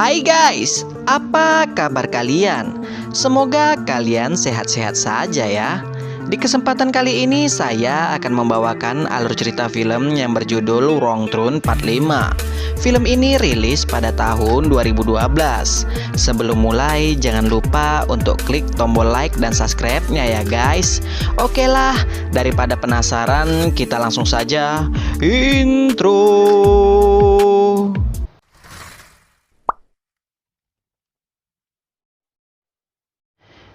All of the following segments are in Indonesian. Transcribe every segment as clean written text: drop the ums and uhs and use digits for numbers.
Hai guys, apa kabar kalian? Semoga kalian sehat-sehat saja ya. Di kesempatan kali ini saya akan membawakan alur cerita film yang berjudul Wrong Turn Part 5. Film ini rilis pada tahun 2012. Sebelum mulai jangan lupa untuk klik tombol like dan subscribe-nya ya guys. Oke lah, daripada penasaran kita langsung saja intro.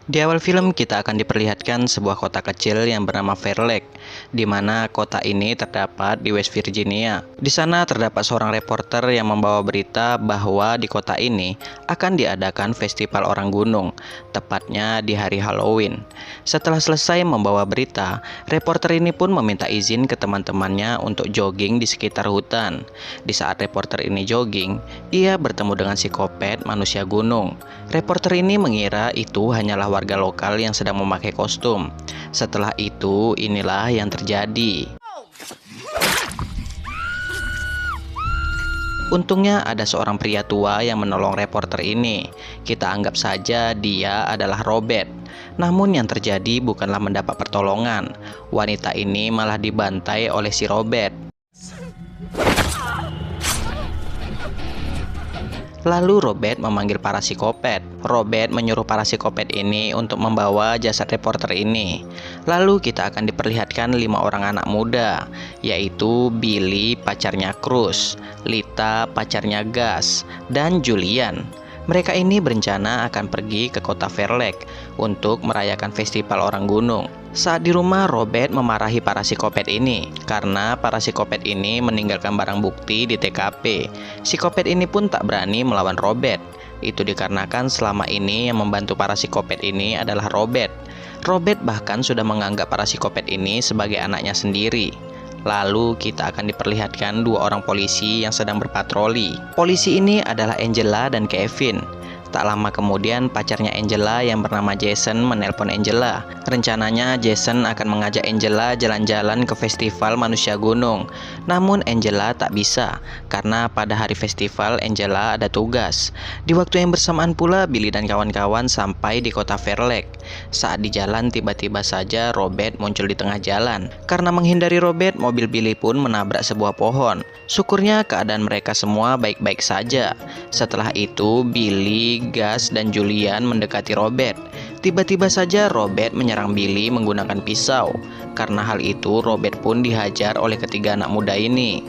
Di awal film kita akan diperlihatkan sebuah kota kecil yang bernama Fair Lake, di mana kota ini terdapat di West Virginia. Di sana terdapat seorang reporter yang membawa berita bahwa di kota ini akan diadakan festival orang gunung, tepatnya di hari Halloween. Setelah selesai membawa berita, reporter ini pun meminta izin ke teman-temannya untuk jogging di sekitar hutan. Di saat reporter ini jogging, ia bertemu dengan psikopat manusia gunung. Reporter ini mengira itu hanyalah warga lokal yang sedang memakai kostum. Setelah itu, inilah yang terjadi. Untungnya ada seorang pria tua yang menolong reporter ini. Kita anggap saja dia adalah Robert. Namun yang terjadi bukanlah mendapat pertolongan. Wanita ini malah dibantai oleh si Robert. Lalu Robert memanggil para psikopat. Robert menyuruh para psikopat ini untuk membawa jasad reporter ini. Lalu kita akan diperlihatkan 5 orang anak muda, yaitu Billy pacarnya Cruz, Lita pacarnya Gus, dan Julian. Mereka ini berencana akan pergi ke kota Fair Lake untuk merayakan festival orang gunung. Saat di rumah, Robert memarahi para psikopat ini karena para psikopat ini meninggalkan barang bukti di TKP. Psikopat ini pun tak berani melawan Robert. Itu dikarenakan selama ini yang membantu para psikopat ini adalah Robert. Robert bahkan sudah menganggap para psikopat ini sebagai anaknya sendiri. Lalu kita akan diperlihatkan 2 orang polisi yang sedang berpatroli. Polisi ini adalah Angela dan Kevin. Tak lama kemudian pacarnya Angela yang bernama Jason menelpon Angela. Rencananya Jason akan mengajak Angela jalan-jalan ke festival manusia gunung. Namun Angela tak bisa karena pada hari festival Angela ada tugas. Di waktu yang bersamaan pula Billy dan kawan-kawan sampai di kota Fair Lake. Saat di jalan tiba-tiba saja Robert muncul di tengah jalan. Karena menghindari Robert, mobil Billy pun menabrak sebuah pohon. Syukurnya keadaan mereka semua baik-baik saja. Setelah itu Billy, Gus, dan Julian mendekati Robert. Tiba-tiba saja Robert menyerang Billy menggunakan pisau. Karena hal itu Robert pun dihajar oleh ketiga anak muda ini.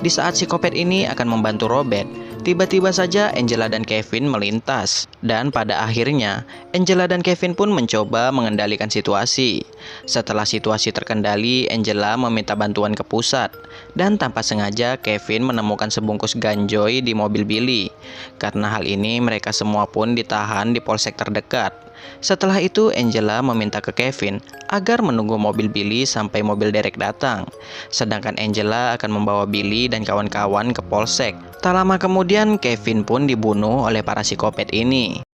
Di saat psikopat ini akan membantu Robert, tiba-tiba saja Angela dan Kevin melintas. Dan pada akhirnya Angela dan Kevin pun mencoba mengendalikan situasi. Setelah situasi terkendali, Angela meminta bantuan ke pusat. Dan tanpa sengaja Kevin menemukan sebungkus ganjoy di mobil Billy. Karena hal ini mereka semua pun ditahan di polsek terdekat. Setelah itu Angela meminta ke Kevin agar menunggu mobil Billy sampai mobil derek datang. Sedangkan Angela akan membawa Billy dan kawan-kawan ke polsek. Tak lama kemudian Kevin pun dibunuh oleh para psikopat ini.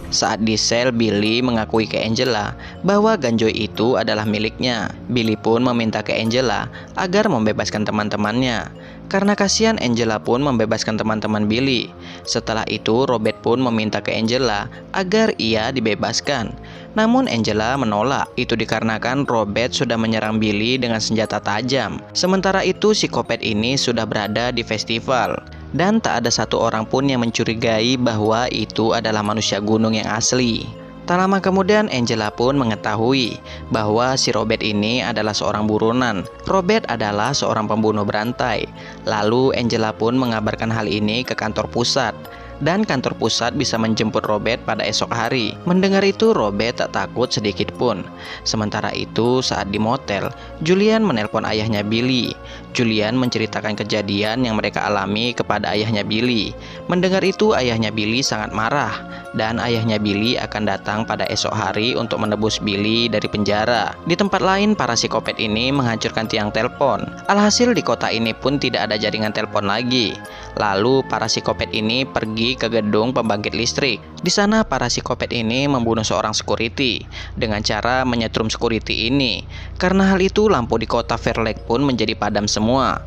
Saat di sel, Billy mengakui ke Angela bahwa ganjoy itu adalah miliknya. Billy pun meminta ke Angela agar membebaskan teman-temannya. Karena kasihan, Angela pun membebaskan teman-teman Billy. Setelah itu Robert pun meminta ke Angela agar ia dibebaskan. Namun Angela menolak. Itu dikarenakan Robert sudah menyerang Billy dengan senjata tajam. Sementara itu psikopat ini sudah berada di festival. Dan tak ada satu orang pun yang mencurigai bahwa itu adalah manusia gunung yang asli. Tak lama kemudian Angela pun mengetahui bahwa si Robert ini adalah seorang buronan. Robert adalah seorang pembunuh berantai. Lalu Angela pun mengabarkan hal ini ke kantor pusat. Dan kantor pusat bisa menjemput Robert pada esok hari. Mendengar itu Robert tak takut sedikit pun. Sementara itu saat di motel, Julian menelpon ayahnya Billy. Julian menceritakan kejadian yang mereka alami kepada ayahnya Billy. Mendengar itu ayahnya Billy sangat marah. Dan ayahnya Billy akan datang pada esok hari untuk menebus Billy dari penjara. Di tempat lain para psikopat ini menghancurkan tiang telepon. Alhasil di kota ini pun tidak ada jaringan telepon lagi. Lalu para psikopat ini pergi pergi ke gedung pembangkit listrik. Di sana para psikopat ini membunuh seorang security dengan cara menyetrum security ini. Karena hal itu lampu di kota Fair Lake pun menjadi padam semua.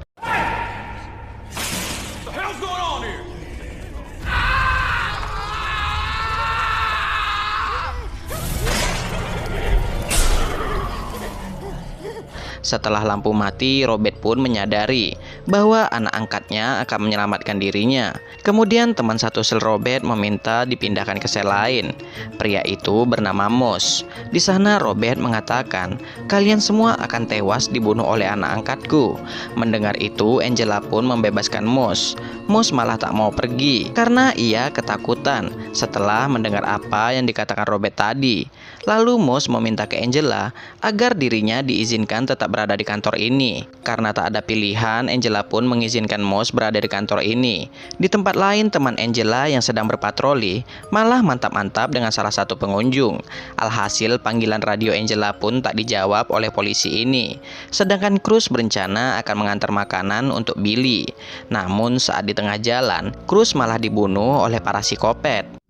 Setelah lampu mati, Robert pun menyadari bahwa anak angkatnya akan menyelamatkan dirinya. Kemudian teman satu sel Robert meminta dipindahkan ke sel lain. Pria itu bernama Moss. Di sana Robert mengatakan, "Kalian semua akan tewas dibunuh oleh anak angkatku." Mendengar itu, Angela pun membebaskan Moss. Moss malah tak mau pergi karena ia ketakutan setelah mendengar apa yang dikatakan Robert tadi. Lalu Moss meminta ke Angela agar dirinya diizinkan tetap berada di kantor ini. Karena tak ada pilihan, Angela pun mengizinkan Moss berada di kantor ini. Di tempat lain, teman Angela yang sedang berpatroli malah mantap-mantap dengan salah satu pengunjung. Alhasil panggilan radio Angela pun tak dijawab oleh polisi ini. Sedangkan Cruz berencana akan mengantar makanan untuk Billy. Namun saat di tengah jalan, Cruz malah dibunuh oleh para psikopat.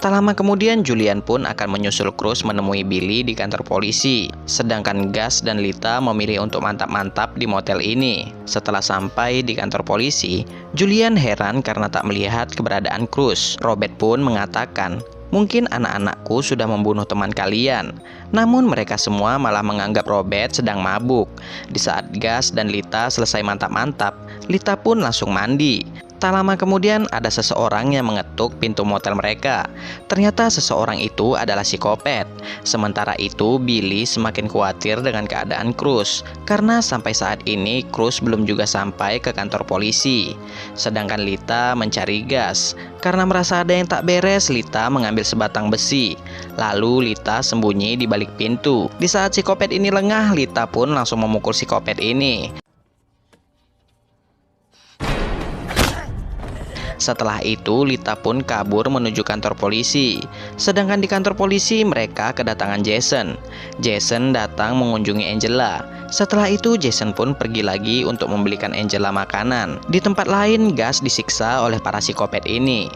Tak lama kemudian, Julian pun akan menyusul Cruz menemui Billy di kantor polisi. Sedangkan Gus dan Lita memilih untuk mantap-mantap di motel ini. Setelah sampai di kantor polisi, Julian heran karena tak melihat keberadaan Cruz. Robert pun mengatakan, "Mungkin anak-anakku sudah membunuh teman kalian." Namun mereka semua malah menganggap Robert sedang mabuk. Di saat Gus dan Lita selesai mantap-mantap, Lita pun langsung mandi. Tak lama kemudian ada seseorang yang mengetuk pintu motel mereka. Ternyata seseorang itu adalah psikopat. Sementara itu Billy semakin khawatir dengan keadaan Cruz karena sampai saat ini Cruz belum juga sampai ke kantor polisi. Sedangkan Lita mencari Gus. Karena merasa ada yang tak beres, Lita mengambil sebatang besi. Lalu Lita sembunyi di balik pintu. Di saat psikopat ini lengah, Lita pun langsung memukul psikopat ini. Setelah itu, Lita pun kabur menuju kantor polisi. Sedangkan di kantor polisi, mereka kedatangan Jason. Jason datang mengunjungi Angela. Setelah itu, Jason pun pergi lagi untuk membelikan Angela makanan. Di tempat lain, Gus disiksa oleh para psikopat ini.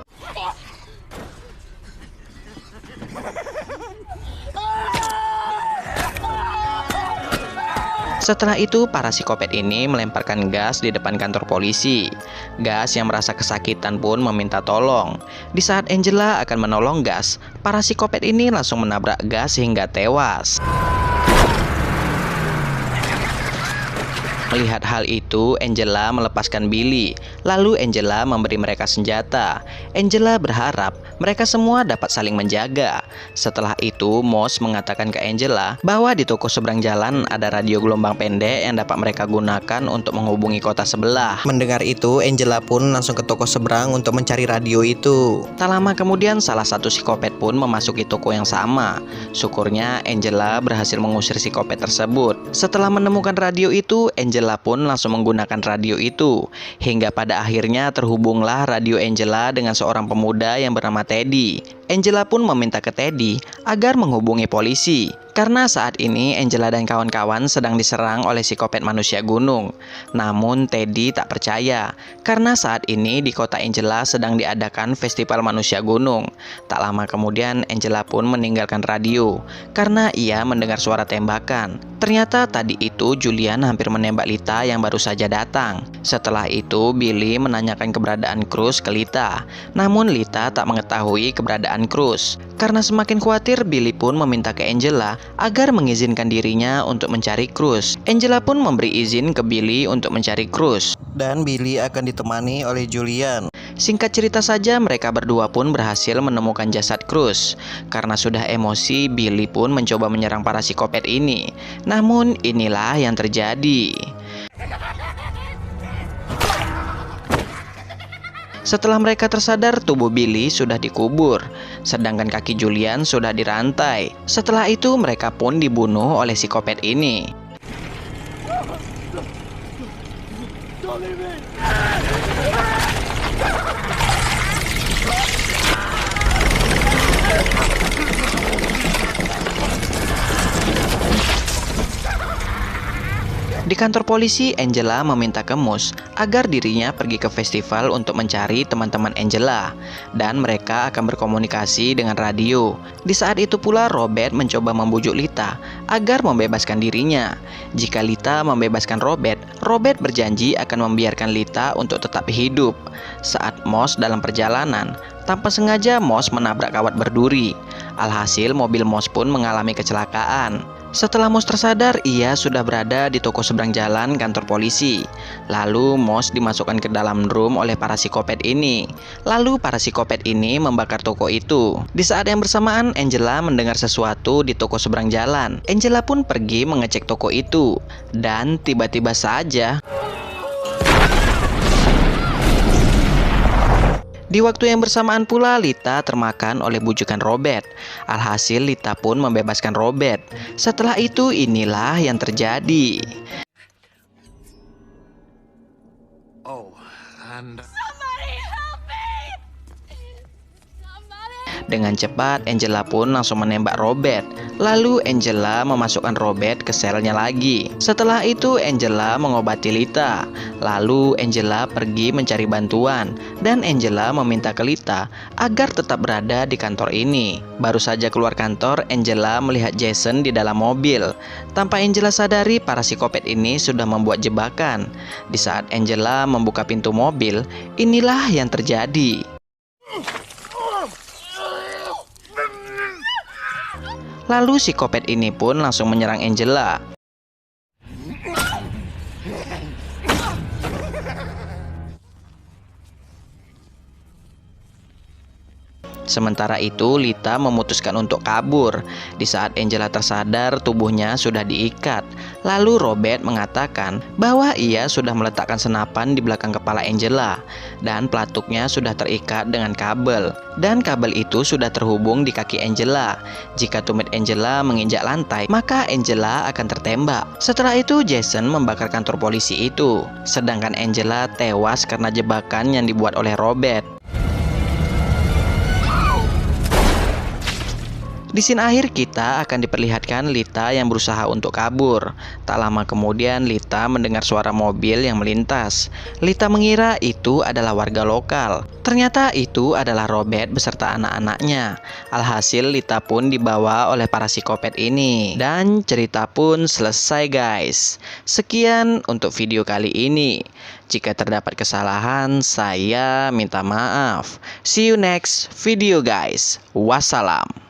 Setelah itu, para psikopat ini melemparkan Gus di depan kantor polisi. Gus yang merasa kesakitan pun meminta tolong. Di saat Angela akan menolong Gus, para psikopat ini langsung menabrak Gus hingga tewas. Melihat hal itu, Angela melepaskan Billy. Lalu Angela memberi mereka senjata. Angela berharap mereka semua dapat saling menjaga. Setelah itu, Moss mengatakan ke Angela bahwa di toko seberang jalan ada radio gelombang pendek yang dapat mereka gunakan untuk menghubungi kota sebelah. Mendengar itu, Angela pun langsung ke toko seberang untuk mencari radio itu. Tak lama kemudian, salah satu psikopat pun memasuki toko yang sama. Syukurnya Angela berhasil mengusir psikopat tersebut. Setelah menemukan radio itu, Angela pun langsung menggunakan radio itu. Hingga pada akhirnya terhubunglah radio Angela dengan seorang pemuda yang bernama Teddy. Angela pun meminta ke Teddy agar menghubungi polisi. Karena saat ini Angela dan kawan-kawan sedang diserang oleh psikopat manusia gunung. Namun Teddy tak percaya karena saat ini di kota Angela sedang diadakan festival manusia gunung. Tak lama kemudian Angela pun meninggalkan radio karena ia mendengar suara tembakan. Ternyata tadi itu Julian hampir menembak Lita yang baru saja datang. Setelah itu Billy menanyakan keberadaan Cruz ke Lita. Namun Lita tak mengetahui keberadaan Cruz. Karena semakin khawatir, Billy pun meminta ke Angela agar mengizinkan dirinya untuk mencari Cruz. Angela pun memberi izin ke Billy untuk mencari Cruz. Dan Billy akan ditemani oleh Julian. Singkat cerita saja, mereka berdua pun berhasil menemukan jasad Cruz. Karena sudah emosi, Billy pun mencoba menyerang para psikopat ini. Namun inilah yang terjadi. Setelah mereka tersadar, tubuh Billy sudah dikubur, sedangkan kaki Julian sudah dirantai. Setelah itu mereka pun dibunuh oleh psikopat ini. Di kantor polisi, Angela meminta ke Moose agar dirinya pergi ke festival untuk mencari teman-teman Angela, dan mereka akan berkomunikasi dengan radio. Di saat itu pula Robert mencoba membujuk Lita agar membebaskan dirinya. Jika Lita membebaskan Robert, Robert berjanji akan membiarkan Lita untuk tetap hidup. Saat Moose dalam perjalanan, tanpa sengaja Moose menabrak kawat berduri. Alhasil mobil Moose pun mengalami kecelakaan. Setelah Moose tersadar, ia sudah berada di toko seberang jalan kantor polisi. Lalu Moose dimasukkan ke dalam room oleh para psikopat ini. Lalu para psikopat ini membakar toko itu. Di saat yang bersamaan, Angela mendengar sesuatu di toko seberang jalan. Angela pun pergi mengecek toko itu. Dan tiba-tiba saja di waktu yang bersamaan pula Lita termakan oleh bujukan Robert. Alhasil Lita pun membebaskan Robert. Setelah itu inilah yang terjadi. Dengan cepat Angela pun langsung menembak Robert. Lalu Angela memasukkan Robert ke selnya lagi. Setelah itu Angela mengobati Lita. Lalu Angela pergi mencari bantuan. Dan Angela meminta ke Lita agar tetap berada di kantor ini. Baru saja keluar kantor, Angela melihat Jason di dalam mobil. Tanpa Angela sadari, para psikopat ini sudah membuat jebakan. Di saat Angela membuka pintu mobil, inilah yang terjadi. Lalu psikopat ini pun langsung menyerang Angela. Sementara itu Lita memutuskan untuk kabur. Di saat Angela tersadar, tubuhnya sudah diikat. Lalu Robert mengatakan bahwa ia sudah meletakkan senapan di belakang kepala Angela, dan pelatuknya sudah terikat dengan kabel. Dan kabel itu sudah terhubung di kaki Angela. Jika tumit Angela menginjak lantai, maka Angela akan tertembak. Setelah itu Jason membakar kantor polisi itu. Sedangkan Angela tewas karena jebakan yang dibuat oleh Robert. Di scene akhir kita akan diperlihatkan Lita yang berusaha untuk kabur. Tak lama kemudian Lita mendengar suara mobil yang melintas. Lita mengira itu adalah warga lokal. Ternyata itu adalah Robert beserta anak-anaknya. Alhasil Lita pun dibawa oleh para psikopat ini. Dan cerita pun selesai guys. Sekian untuk video kali ini. Jika terdapat kesalahan, saya minta maaf. See you next video guys. Wassalam.